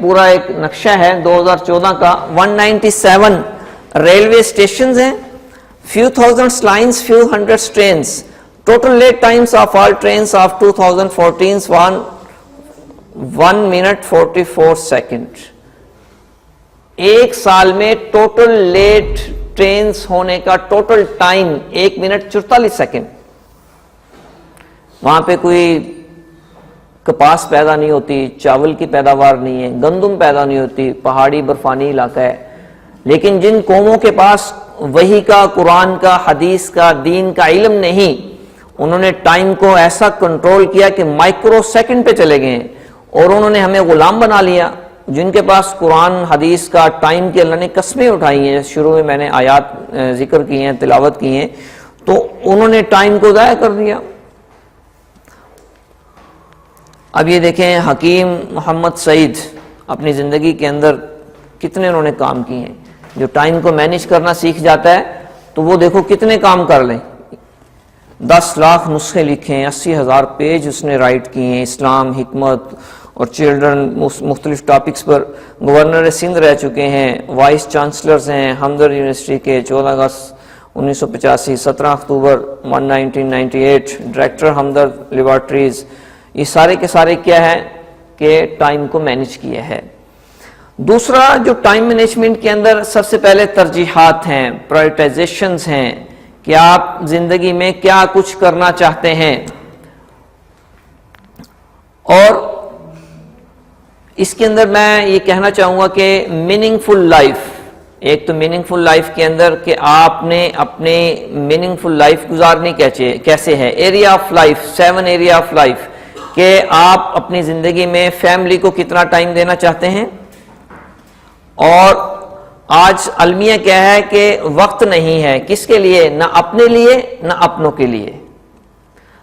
پورا ایک نقشہ ہے 2014 کا. 197 ریلوے اسٹیشنز ہیں, few thousands lines, few hundreds trains. Total late times of all trains of 2014 1 minute 44 seconds. ایک سال میں ٹوٹل لیٹ ٹرینز ہونے کا ٹوٹل ٹائم 1 منٹ 44 سیکنڈ. وہاں پہ کوئی کپاس پیدا نہیں ہوتی, چاول کی پیداوار نہیں ہے, گندم پیدا نہیں ہوتی, پہاڑی برفانی علاقہ ہے. لیکن جن قوموں کے پاس وحی کا, قرآن کا, حدیث کا, دین کا علم نہیں, انہوں نے ٹائم کو ایسا کنٹرول کیا کہ مائکرو سیکنڈ پہ چلے گئے, اور انہوں نے ہمیں غلام بنا لیا. جن کے پاس قرآن حدیث کا ٹائم کی اللہ نے قسمیں اٹھائی ہیں, شروع میں نے آیات ذکر کی ہیں, تلاوت کی ہیں, تو انہوں نے ٹائم کو ضائع کر دیا. اب یہ دیکھیں حکیم محمد سعید اپنی زندگی کے اندر کتنے انہوں نے کام کیے ہیں. جو ٹائم کو مینیج کرنا سیکھ جاتا ہے تو وہ دیکھو کتنے کام کر لیں. 10 لاکھ نسخے لکھے ہیں, 80,000 پیج اس نے رائٹ کیے ہیں, اسلام, حکمت اور چلڈرن, مختلف ٹاپکس پر. گورنر سندھ رہ چکے ہیں, وائس چانسلرز ہیں ہمدرد یونیورسٹی کے, 14 اگست 1985, 17 اکتوبر 1998, ڈائریکٹر ہمدرد لیبارٹریز. یہ سارے کے سارے کیا ہے کہ ٹائم کو مینیج کیا ہے. دوسرا جو ٹائم مینجمنٹ کے اندر سب سے پہلے ترجیحات ہیں, پرائرٹائزیشنز ہیں, کہ آپ زندگی میں کیا کچھ کرنا چاہتے ہیں. اور اس کے اندر میں یہ کہنا چاہوں گا کہ میننگ فل لائف, ایک تو میننگ فل لائف کے اندر کہ آپ نے اپنے میننگ فل لائف گزارنی کیسے ہے. Area of life, 7 area of life, کہ آپ اپنی زندگی میں فیملی کو کتنا ٹائم دینا چاہتے ہیں. اور آج المیہ کیا ہے کہ وقت نہیں ہے کس کے لیے, نہ اپنے لیے نہ اپنوں کے لیے.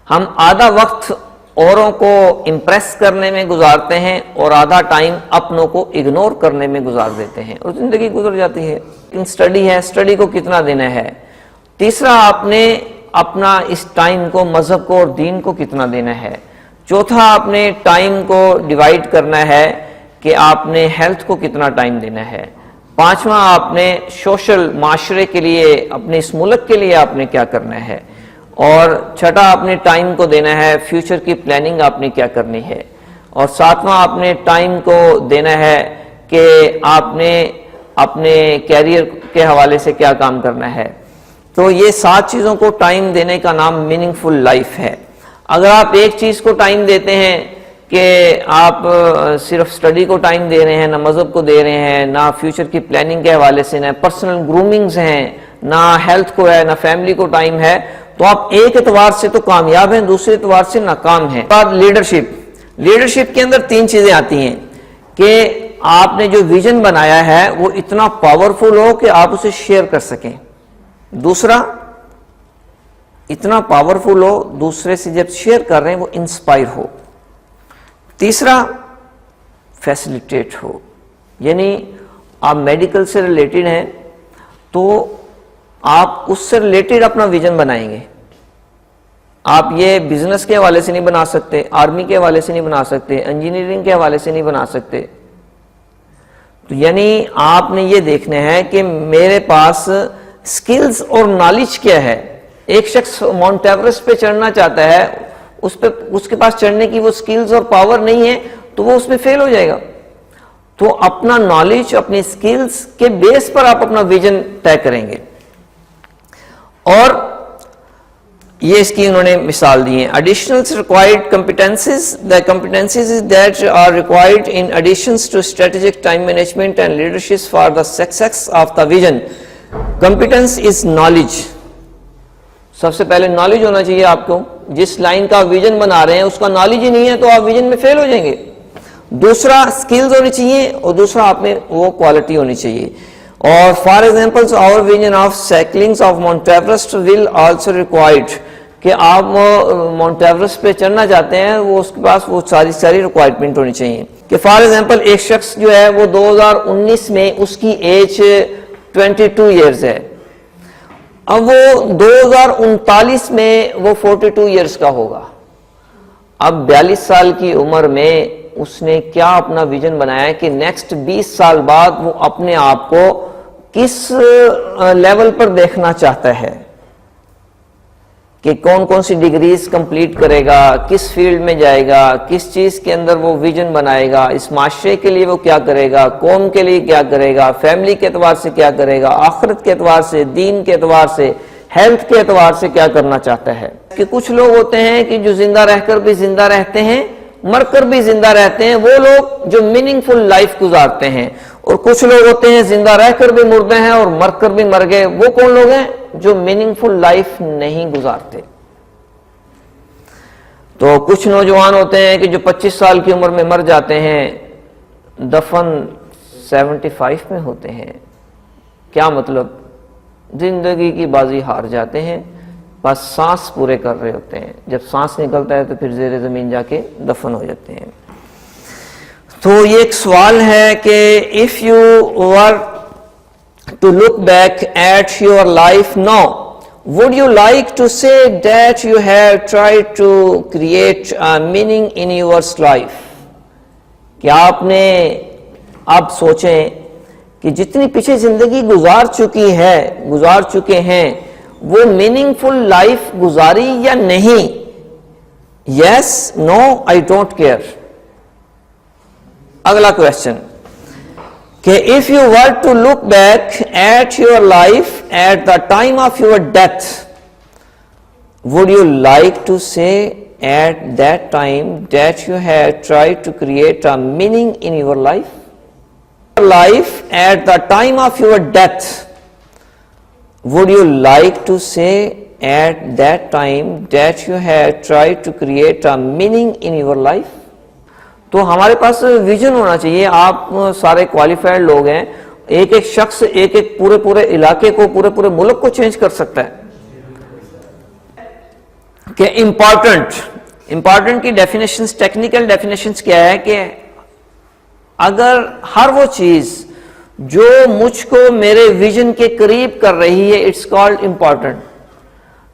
ہم آدھا وقت اوروں کو امپریس کرنے میں گزارتے ہیں اور آدھا ٹائم اپنوں کو اگنور کرنے میں گزار دیتے ہیں, اور زندگی گزر جاتی ہے. اسٹڈی ہے, اسٹڈی کو کتنا دینا ہے. تیسرا آپ نے اپنا اس ٹائم کو مذہب کو اور دین کو کتنا دینا ہے. چوتھا آپ نے ٹائم کو ڈیوائڈ کرنا ہے کہ آپ نے ہیلتھ کو کتنا ٹائم دینا ہے. پانچواں آپ نے سوشل, معاشرے کے لیے, اپنے اس ملک کے لیے آپ نے کیا کرنا ہے. اور چھٹا آپ نے ٹائم کو دینا ہے فیوچر کی پلاننگ آپ نے کیا کرنی ہے. اور ساتواں آپ نے ٹائم کو دینا ہے کہ آپ نے اپنے کیریئر کے حوالے سے کیا کام کرنا ہے. تو یہ 7 چیزوں کو ٹائم دینے کا نام میننگ فل لائف ہے. اگر آپ ایک چیز کو ٹائم دیتے ہیں کہ آپ صرف اسٹڈی کو ٹائم دے رہے ہیں, نہ مذہب کو دے رہے ہیں, نہ فیوچر کی پلاننگ کے حوالے سے, نہ پرسنل گرومنگز ہیں, نہ ہیلتھ کو ہے, نہ فیملی کو ٹائم ہے, تو آپ ایک اعتبار سے تو کامیاب ہیں, دوسرے اعتبار سے ناکام ہیں. لیڈرشپ کے اندر 3 چیزیں آتی ہیں کہ آپ نے جو ویژن بنایا ہے وہ اتنا پاورفل ہو کہ آپ اسے شیئر کر سکیں. دوسرا اتنا پاورفل ہو دوسرے سے جب شیئر کر رہے ہیں وہ انسپائر ہو. تیسرا فیسیلیٹیٹ ہو, یعنی آپ میڈیکل سے ریلیٹڈ ہیں تو آپ اس سے ریلیٹڈ اپنا ویژن بنائیں گے. آپ یہ بزنس کے حوالے سے نہیں بنا سکتے, آرمی کے حوالے سے نہیں بنا سکتے, انجینئرنگ کے حوالے سے نہیں بنا سکتے. تو یعنی آپ نے یہ دیکھنا ہے کہ میرے پاس سکلز اور نالج کیا ہے. ایک شخص ماؤنٹ ایورسٹ پہ چڑھنا چاہتا ہے, اس کے پاس چڑھنے کی وہ سکلز اور پاور نہیں ہے تو وہ اس میں فیل ہو جائے گا. تو اپنا نالج, اپنی سکلز کے بیس پر آپ اپنا ویژن طے کریں گے. اور یہ اس کی انہوں نے مثال دی ہیں. Additional required competencies, the competencies that are required in additions to strategic time management and leadership for the success of the vision. Competence is knowledge. سب سے پہلے نالج ہونا چاہیے آپ کو. جس لائن کا ویژن بنا رہے ہیں اس کا نالج ہی نہیں ہے تو آپ ویژن میں فیل ہو جائیں گے. دوسرا سکلز ہونی چاہیے, اور دوسرا آپ میں وہ کوالٹی ہونی چاہیے. اور for example our vision of cyclings of Mount Everest will also required, کہ آپ ماؤنٹ ایورسٹ پہ چڑھنا چاہتے ہیں, وہ اس کے پاس وہ ساری ریکوائرمنٹ ہونی چاہیے. کہ فار ایگزامپل ایک شخص جو ہے وہ 2019 میں اس کی ایج 22 ایئرز ہے, اب وہ 2039 میں وہ 42 ایئرز کا ہوگا. اب 42 سال کی عمر میں اس نے کیا اپنا ویژن بنایا ہے کہ نیکسٹ 20 سال بعد وہ اپنے آپ کو کس لیول پر دیکھنا چاہتا ہے، کہ کون کون سی ڈگریز کمپلیٹ کرے گا، کس فیلڈ میں جائے گا، کس چیز کے اندر وہ ویژن بنائے گا، اس معاشرے کے لیے وہ کیا کرے گا، قوم کے لیے کیا کرے گا، فیملی کے اعتبار سے کیا کرے گا، آخرت کے اعتبار سے، دین کے اعتبار سے، ہیلتھ کے اعتبار سے کیا کرنا چاہتا ہے۔ کہ کچھ لوگ ہوتے ہیں کہ جو زندہ رہ کر بھی زندہ رہتے ہیں، مر کر بھی زندہ رہتے ہیں، وہ لوگ جو میننگ فل لائف گزارتے ہیں، اور کچھ لوگ ہوتے ہیں زندہ رہ کر بھی مردے ہیں اور مر کر بھی مر گئے، وہ کون لوگ ہیں؟ جو میننگ فل لائف نہیں گزارتے۔ تو کچھ نوجوان ہوتے ہیں کہ جو 25 سال کی عمر میں مر جاتے ہیں، دفن 75 میں ہوتے ہیں۔ کیا مطلب؟ زندگی کی بازی ہار جاتے ہیں، بس سانس پورے کر رہے ہوتے ہیں، جب سانس نکلتا ہے تو پھر زیر زمین جا کے دفن ہو جاتے ہیں۔ تو یہ ایک سوال ہے کہ if you were to look back at your life now, would you like to say that you have tried to create a meaning in your life? کیا آپ نے اب سوچیں کہ جتنی پیچھے زندگی گزار چکے ہیں وہ میننگ فل لائف گزاری یا نہیں؟ یس، نو، آئی ڈونٹ کیئر۔ اگلا کویسچن کہ if you were to look back at your life at the time of your death, would you like to say at that time that you had tried to create a meaning in your life? Life at the time of your death, would you like to say at that time that you had tried to create a meaning in your life? تو ہمارے پاس vision ہونا چاہیے۔ آپ سارے qualified لوگ ہیں، ایک ایک شخص ایک ایک پورے علاقے کو، پورے ملک کو چینج کر سکتا ہے۔ کہ امپورٹنٹ کی ڈیفینیشنز، ٹیکنیکل ڈیفینیشنز کیا ہے کہ اگر ہر وہ چیز جو مجھ کو میرے ویژن کے قریب کر رہی ہے، اٹس کالڈ امپورٹنٹ،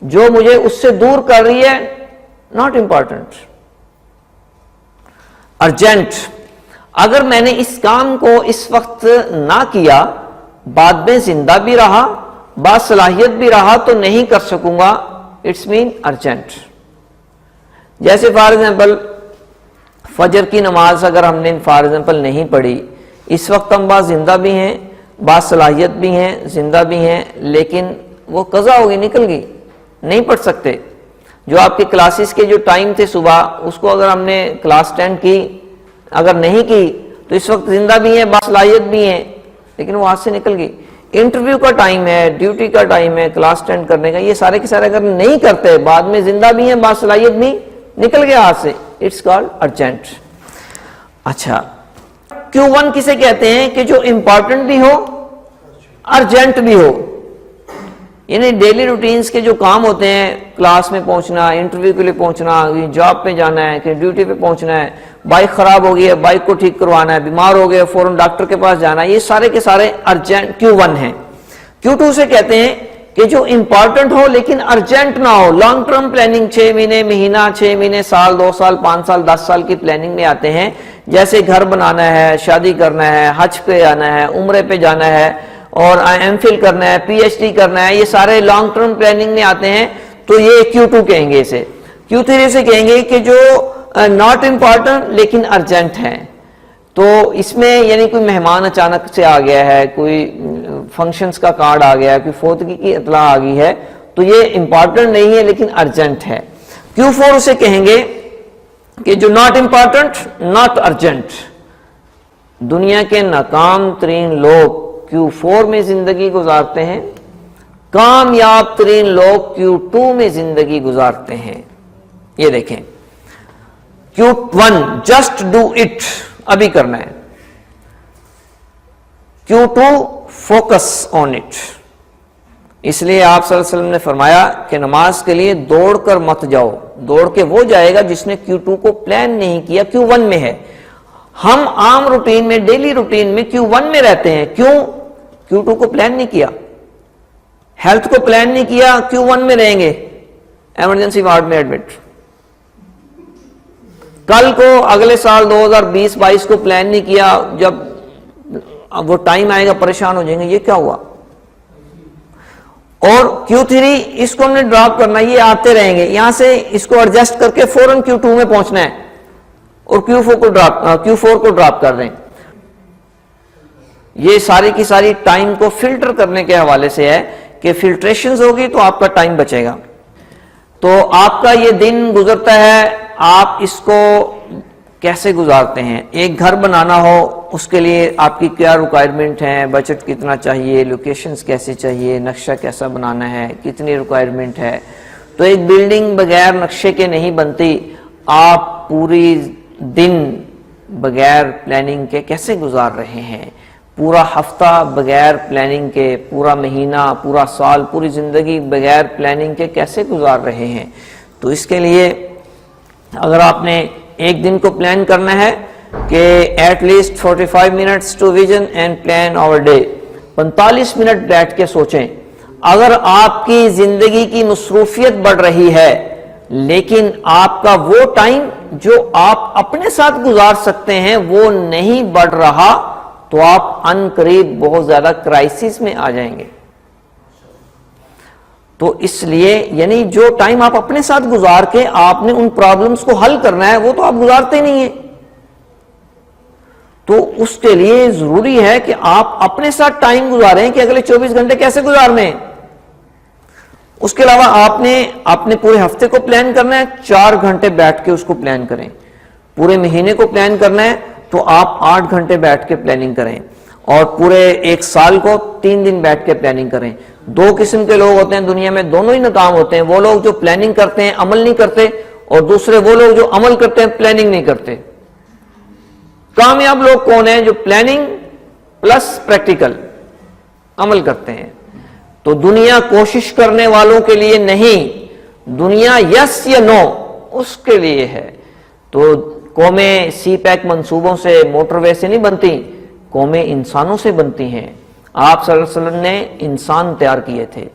جو مجھے اس سے دور کر رہی ہے، ناٹ امپورٹنٹ۔ ارجنٹ، اگر میں نے اس کام کو اس وقت نہ کیا، بعد میں زندہ بھی رہا، باصلاحیت بھی رہا تو نہیں کر سکوں گا، اٹس مین ارجنٹ۔ جیسے فار ایگزامپل فجر کی نماز اگر ہم نے فار ایگزامپل نہیں پڑھی، اس وقت ہم زندہ بھی ہیں، باصلاحیت بھی ہیں، زندہ بھی ہیں، لیکن وہ قضا ہوگی، نکل گئی، نہیں پڑھ سکتے۔ جو آپ کے کلاسز کے جو ٹائم تھے صبح، اس کو اگر ہم نے کلاس 10 کی، اگر نہیں کی تو اس وقت زندہ بھی ہیں، باصلاحیت بھی ہیں، لیکن وہ ہاتھ سے نکل گئی۔ انٹرویو کا ٹائم ہے، ڈیوٹی کا ٹائم ہے، کلاس 10 کرنے کا، یہ سارے کے سارے اگر نہیں کرتے، بعد میں زندہ بھی ہیں، باصلاحیت بھی، نکل گیا ہاتھ سے، اٹس کالڈ ارجنٹ۔ اچھا، Q1 کسے کہتے ہیں؟ کہ جو امپورٹنٹ بھی ہو، ارجنٹ بھی ہو۔ یعنی ڈیلی روٹینز کے جو کام ہوتے ہیں، کلاس میں پہنچنا، انٹرویو کے لیے پہنچنا، جاب پہ جانا ہے، کہ ڈیوٹی پہ پہنچنا ہے، بائک خراب ہو گئی ہے، بائک کو ٹھیک کروانا ہے، بیمار ہو گئے، فوراً ڈاکٹر کے پاس جانا ہے، یہ سارے کے سارے ارجنٹ Q1 ہیں۔ Q2 سے کہتے ہیں کہ جو امپورٹنٹ ہو لیکن ارجنٹ نہ ہو، لانگ ٹرم پلاننگ، 6 مہینے، مہینہ، 6 مہینے، سال، 2 سال، 5 سال، 10 سال کی پلاننگ میں آتے ہیں۔ جیسے گھر بنانا ہے، شادی کرنا ہے، حج پہ جانا ہے، عمرے پہ جانا ہے، اور ایم فل کرنا ہے، پی ایچ ڈی کرنا ہے، یہ سارے لانگ ٹرم پلاننگ میں آتے ہیں، تو یہ Q2 کہیں گے اسے۔ Q3 سے کہیں گے کہ جو ناٹ امپورٹنٹ لیکن ارجنٹ ہیں۔ تو اس میں یعنی کوئی مہمان اچانک سے آ گیا ہے، کوئی فنکشنز کا کارڈ آ گیا ہے، کوئی فوتگی کی اطلاع آ گئی ہے، تو یہ امپورٹنٹ نہیں ہے لیکن ارجنٹ ہے۔ Q4 سے کہیں گے کہ جو ناٹ امپورٹنٹ، ناٹ ارجنٹ۔ دنیا کے ناکام ترین لوگ Q4 میں زندگی گزارتے ہیں، کامیاب ترین لوگ Q2 میں زندگی گزارتے ہیں۔ یہ دیکھیں، Q1 جسٹ ڈو اٹ، ابھی کرنا ہے۔ Q2 focus on it. اس لیے آپ صلی اللہ علیہ وسلم نے فرمایا کہ نماز کے لیے دوڑ کر مت جاؤ، دوڑ کے وہ جائے گا جس نے Q2 کو پلان نہیں کیا، Q1 میں ہے۔ ہم عام روٹین میں، ڈیلی روٹین میں Q1 میں رہتے ہیں، کیوں؟ Q2 کو پلان نہیں کیا، ہیلتھ کو پلان نہیں کیا، Q1 میں رہیں گے، ایمرجنسی وارڈ میں ایڈمٹ۔ کل کو اگلے سال 2020-22 کو پلان نہیں کیا، جب وہ ٹائم آئے گا پریشان ہو جائیں گے یہ کیا ہوا. اور Q3 اس کو ہم نے ڈراپ کرنا، یہ آتے رہیں گے، یہاں سے اس کو ایڈجسٹ کر کے فوراً Q2 میں پہنچنا ہے اور Q4 کو ڈراپ کر دیں. یہ ساری کی ساری ٹائم کو فلٹر کرنے کے حوالے سے ہے کہ فلٹریشنز ہوگی تو آپ کا ٹائم بچے گا. تو آپ کا یہ دن گزرتا ہے، آپ اس کو کیسے گزارتے ہیں؟ ایک گھر بنانا ہو، اس کے لیے آپ کی کیا ریکوائرمنٹ ہے، بجٹ کتنا چاہیے، لوکیشنز کیسے چاہیے، نقشہ کیسا بنانا ہے، کتنی ریکوائرمنٹ ہے. تو ایک بلڈنگ بغیر نقشے کے نہیں بنتی. آپ پوری دن بغیر پلاننگ کے کیسے گزار رہے ہیں، پورا ہفتہ بغیر پلاننگ کے، پورا مہینہ، پورا سال، پوری زندگی بغیر پلاننگ کے کیسے گزار رہے ہیں. تو اس کے لیے اگر آپ نے ایک دن کو پلان کرنا ہے کہ at least 45 minutes to vision and plan our day, 45 minute بیٹھ کے سوچیں. اگر آپ کی زندگی کی مصروفیت بڑھ رہی ہے لیکن آپ کا وہ ٹائم جو آپ اپنے ساتھ گزار سکتے ہیں وہ نہیں بڑھ رہا تو آپ ان قریب بہت زیادہ کرائسس میں آ جائیں گے. تو اس لیے یعنی جو ٹائم آپ اپنے ساتھ گزار کے آپ نے ان پرابلمز کو حل کرنا ہے وہ تو آپ گزارتے نہیں ہیں. تو اس کے لیے ضروری ہے کہ آپ اپنے ساتھ ٹائم گزاریں کہ اگلے 24 گھنٹے کیسے گزارنے ہیں. اس کے علاوہ آپ نے اپنے پورے ہفتے کو پلان کرنا ہے، 4 گھنٹے بیٹھ کے اس کو پلان کریں. پورے مہینے کو پلان کرنا ہے تو آپ 8 گھنٹے بیٹھ کے پلاننگ کریں. اور پورے ایک سال کو 3 دن بیٹھ کے پلاننگ کریں. 2 قسم کے لوگ ہوتے ہیں دنیا میں، دونوں ہی ناکام ہوتے ہیں. وہ لوگ جو پلاننگ کرتے ہیں عمل نہیں کرتے، اور دوسرے وہ لوگ جو عمل کرتے ہیں پلاننگ نہیں کرتے. کامیاب لوگ کون ہیں؟ جو پلاننگ پلس پریکٹیکل عمل کرتے ہیں. تو دنیا کوشش کرنے والوں کے لیے نہیں، دنیا یس یا نو اس کے لیے ہے. تو قومیں سی پیک منصوبوں سے، موٹر وے سے نہیں بنتی، قومیں انسانوں سے بنتی ہیں. آپ صلی اللہ علیہ وسلم نے انسان تیار کیے تھے.